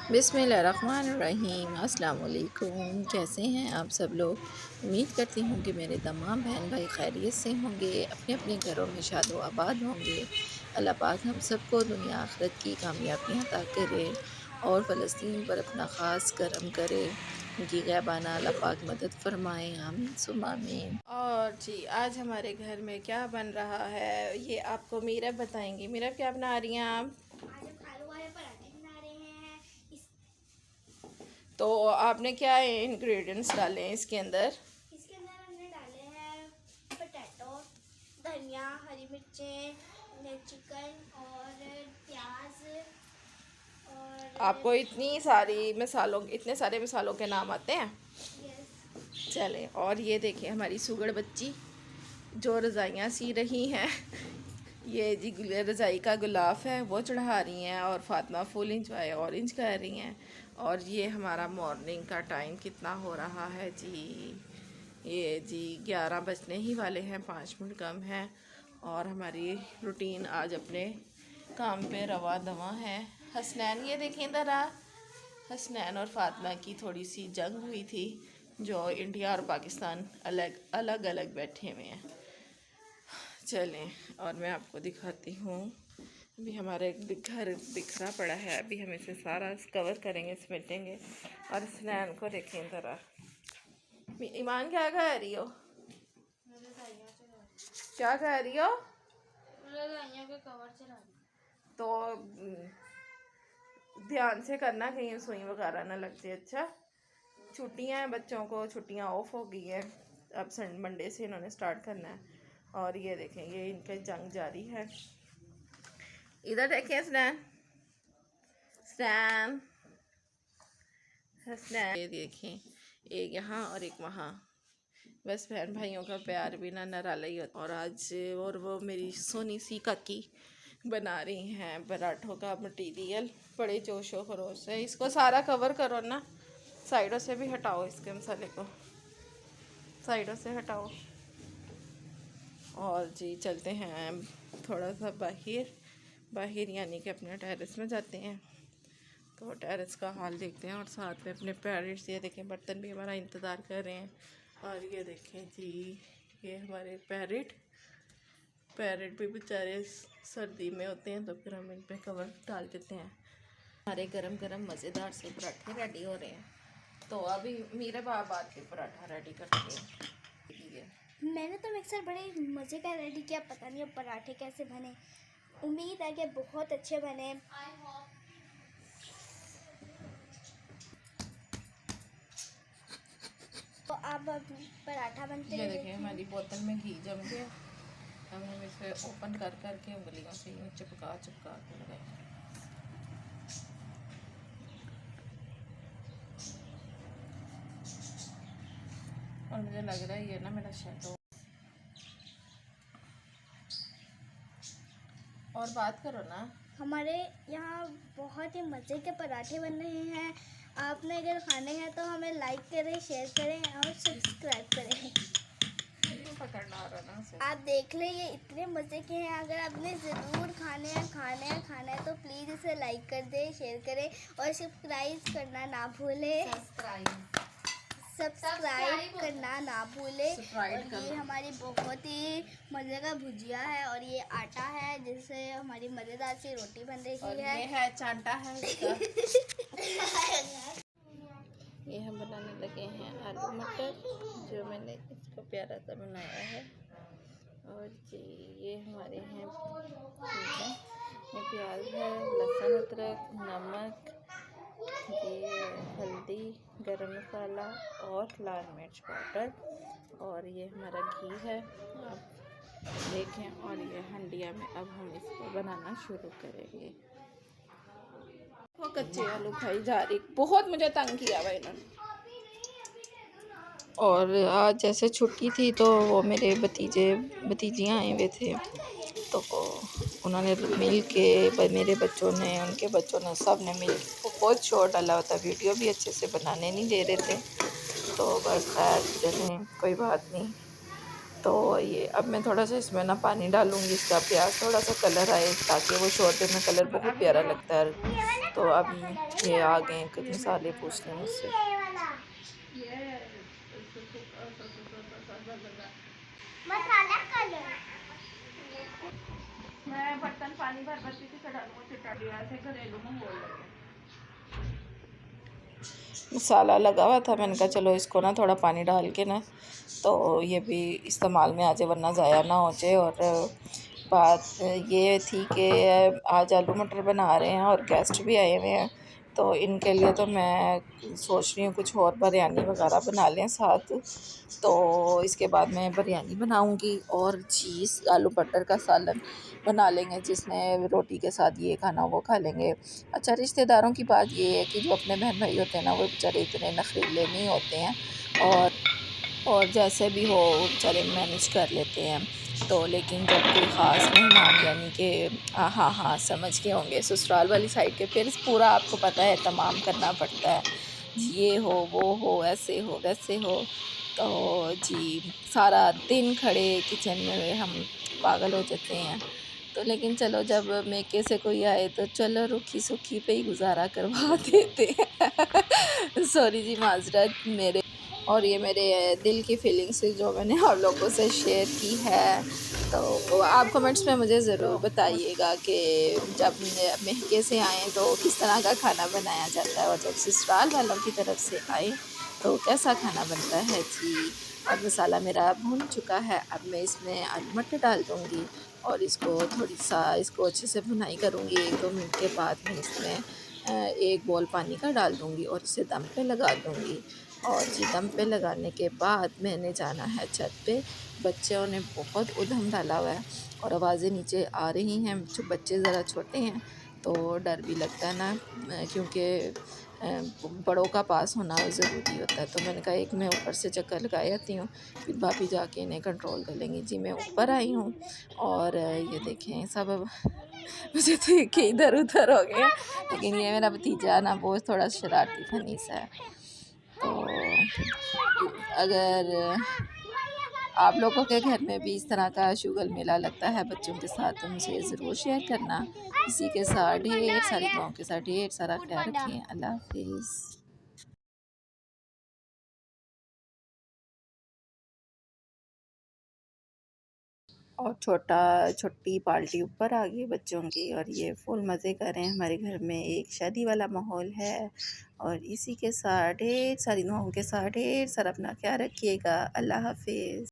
बिस्मिल्लाहिर्रहमानिर्रहीम। अस्सलाम वालेकुम। कैसे हैं आप सब लोग? उम्मीद करती हूँ कि मेरे तमाम बहन भाई खैरियत से होंगे, अपने अपने घरों में शादो आबाद होंगे। अल्लाह पाक हम सबको दुनिया आखिरत की कामयाबियाँ अता करे और फ़लस्तीन पर अपना ख़ास करम करे, उनकी ग़ैबाना अल्लाह पाक मदद फ़रमाएँ। आमीन सुम्मा आमीन। और जी आज हमारे घर में क्या बन रहा है ये आपको मीरा बताएंगी। मीरा क्या बना रही हैं आप? आज हम आलू वाले पराठे बना रहे हैं। तो आपने क्या इंग्रेडिएंट्स डाले हैं इसके अंदर? इसके अंदर हमने डाले हैं पोटैटो, धनिया, हरी मिर्चें, चिकन और प्याज और आपको इतने सारे मसालों के नाम आते हैं? यस। चले। और ये देखिए हमारी सुगड़ बच्ची जो रज़ाइयाँ सी रही हैं ये जी रज़ाई का गुलाफ है वो चढ़ा रही हैं और फातिमा फुल इंजॉय ऑरेंज कर रही हैं। और ये हमारा मॉर्निंग का टाइम कितना हो रहा है जी, ये जी 11 बजने ही वाले हैं, 5 मिनट कम हैं। और हमारी रूटीन आज अपने काम पे रवा दवा है। हसनैन ये देखें ज़रा, हसनैन और फातिमा की थोड़ी सी जंग हुई थी, जो इंडिया और पाकिस्तान अलग अलग अलग बैठे हुए हैं। चलें और मैं आपको दिखाती हूँ। अभी हमारा एक घर बिखरा पड़ा है, अभी हम इसे सारा कवर करेंगे, समेटेंगे। और स्नैन को देखें ज़रा। ईमान क्या कह रही हो? क्या कह रही हो? के कवर चला तो ध्यान से करना, कहीं सुई वगैरह ना लग जाए। अच्छा, छुट्टियां हैं बच्चों को, छुट्टियां ऑफ हो गई है, अब मंडे से इन्होंने स्टार्ट करना है। और ये देखें ये इनका जंग जारी है। इधर देखें स्नैन, स्नैन, स्नैन, ये देखें एक यहाँ और एक वहाँ। बस बहन भाइयों का प्यार भी ना निराला ही होता। और आज और वो मेरी सोनी सी काकी बना रही हैं पराठों का मटीरियल बड़े जोशो खरोश से। इसको सारा कवर करो ना, साइडों से भी हटाओ, इसके मसाले को साइडों से हटाओ। और जी चलते हैं थोड़ा सा बाहर यानी कि अपने टेरेस में जाते हैं, तो टेरेस का हाल देखते हैं। और साथ में अपने पैरेट्स, ये देखें बर्तन भी हमारा इंतज़ार कर रहे हैं। और ये देखें जी ये हमारे पैरेट भी बेचारे सर्दी में होते हैं, तो फिर हम इन पर कवर डाल देते हैं। हमारे गरम गरम मज़ेदार से पराठे रेडी हो रहे हैं, तो अभी मेरे बाप के पराठा रेडी करते हैं। मैंने तो मिक्सर बड़े मज़े का रेडी किया, पता नहीं अब पराठे कैसे बने। उम्मीद है कि बहुत अच्छे बने। तो अब पराठा बनते ये हैं। देखिए हमारी बोतल में घी जम गया, हम इसे ओपन कर करके उंगलियों से यूँ चिपका चिपका के लगाएंगे। और मुझे लग रहा है ये ना मेरा शैडो। और बात करो ना। हमारे यहाँ बहुत ही मज़े के पराठे बन रहे हैं। आपने अगर खाने हैं तो हमें लाइक करें, शेयर करें और सब्सक्राइब करें। पकड़ना आ रहा ना उसे। आप देख लें ये इतने मज़े के हैं। अगर आपने ज़रूर खाना है तो प्लीज़ इसे लाइक कर दें, शेयर करें और सब्सक्राइब करना ना भूलें। सब्सक्राइब करना ना भूलें। और ये हमारी बहुत ही मज़े का भुजिया है और ये आटा है जिससे हमारी मज़ेदार सी रोटी बन रही और है। ये है चांटा है इसका। ये हम बनाने लगे हैं आलू मटर, जो मैंने इसको प्यारा सा बनाया है। और जी ये हमारे हैं ये प्याज है, लहसुन, अदरक, नमक, ये हल्दी, गरम मसाला और लाल मिर्च पाउडर। और ये हमारा घी है, आप देखें। और ये हंडिया में अब हम इसको बनाना शुरू करेंगे। वो कच्चे आलू खाई जा रही, बहुत मुझे तंग किया भाई इन्होंने। और आज जैसे छुट्टी थी तो वो मेरे भतीजियाँ आए हुए थे, तो उन्होंने मिल के, मेरे बच्चों ने, उनके बच्चों ने, सब ने मिल के बहुत शोर डाला होता, वीडियो भी अच्छे से बनाने नहीं दे रहे थे। तो बस खैर चलें कोई बात नहीं। तो ये अब मैं थोड़ा सा इसमें ना पानी डालूँगी, इसका प्याज थोड़ा सा कलर आए, ताकि वो शोरबे में कलर बहुत प्यारा लगता है। तो अब ये आ गए कुछ मसाले पूछने मुझसे। मसाला कलर मैं बर्तन पानी भर भरती थी ऐसे घरेलू माहौल लगे। मसाला लगा हुआ था, मैंने कहा चलो इसको ना थोड़ा पानी डाल के ना तो ये भी इस्तेमाल में आ जाए वरना ज़ाया ना हो जाए। और बात ये थी कि आज आलू मटर बना रहे हैं और गेस्ट भी आए हुए हैं, तो इनके लिए तो मैं सोच रही हूँ कुछ और बिरयानी वगैरह बना लें साथ। तो इसके बाद मैं बिरयानी बनाऊँगी और चीज़ आलू मटर का सालन बना लेंगे, जिसने रोटी के साथ ये खाना वो खा लेंगे। अच्छा, रिश्तेदारों की बात ये है कि जो अपने बहन भाई होते हैं ना वो बेचारे इतने नखरीले नहीं होते हैं, और जैसे भी हो वो बेचारे मैनेज कर लेते हैं। तो लेकिन जब कोई ख़ास मेहमान यानी कि हाँ हाँ समझ के होंगे ससुराल वाली साइड के, फिर पूरा आपको पता है तमाम करना पड़ता है, ये हो वो हो ऐसे हो वैसे हो। तो जी सारा दिन खड़े किचन में हम पागल हो जाते हैं। तो लेकिन चलो जब मेके से कोई आए तो चलो रुखी सुखी पे ही गुजारा करवा देते हैं। सॉरी जी माजरत मेरे, और ये मेरे दिल की फीलिंग्स जो मैंने आप लोगों से शेयर की है। तो आप कमेंट्स में मुझे ज़रूर बताइएगा कि जब मेके से आएँ तो किस तरह का खाना बनाया जाता है, और जब ससुराल वालों की तरफ से आए तो कैसा खाना बनता है जी। और मसाला मेरा भून चुका है, अब मैं इसमें आलू मटर डाल दूँगी और इसको अच्छे से भुनाई करूँगी। 1-2 मिनट के बाद मैं इसमें एक बॉल पानी का डाल दूँगी और इसे दम पे लगा दूँगी। और जी दम पे लगाने के बाद मैंने जाना है छत पे। बच्चों ने बहुत ऊधम डाला हुआ है और आवाज़ें नीचे आ रही हैं। जो बच्चे ज़रा छोटे हैं तो डर भी लगता है ना, क्योंकि बड़ों का पास होना ज़रूरी होता है। तो मैंने कहा एक मैं ऊपर से चक्कर लगा आती हूँ, फिर भाभी जाके इन्हें कंट्रोल कर लेंगी। जी मैं ऊपर आई हूँ और ये देखें सब अब मुझे देख के इधर उधर हो गए। लेकिन ये मेरा भतीजा ना बहुत थोड़ा शरारती फनी सा है। तो अगर आप लोगों के घर में भी इस तरह का शुगल मेला लगता है बच्चों के साथ तो मुझे ज़रूर शेयर करना। इसी के साथ ढेर सारी दुआओं के साथ ढेर सारा ख्याल रखें। अल्लाह हाफिज़। और छोटी पार्टी ऊपर आ गई बच्चों की और ये फुल मज़े कर रहे हैं। हमारे घर में एक शादी वाला माहौल है और इसी के साथ ढेर सारी दुआओं के साथ ढेर सारा अपना ख्याल रखिएगा। अल्लाह हाफिज़।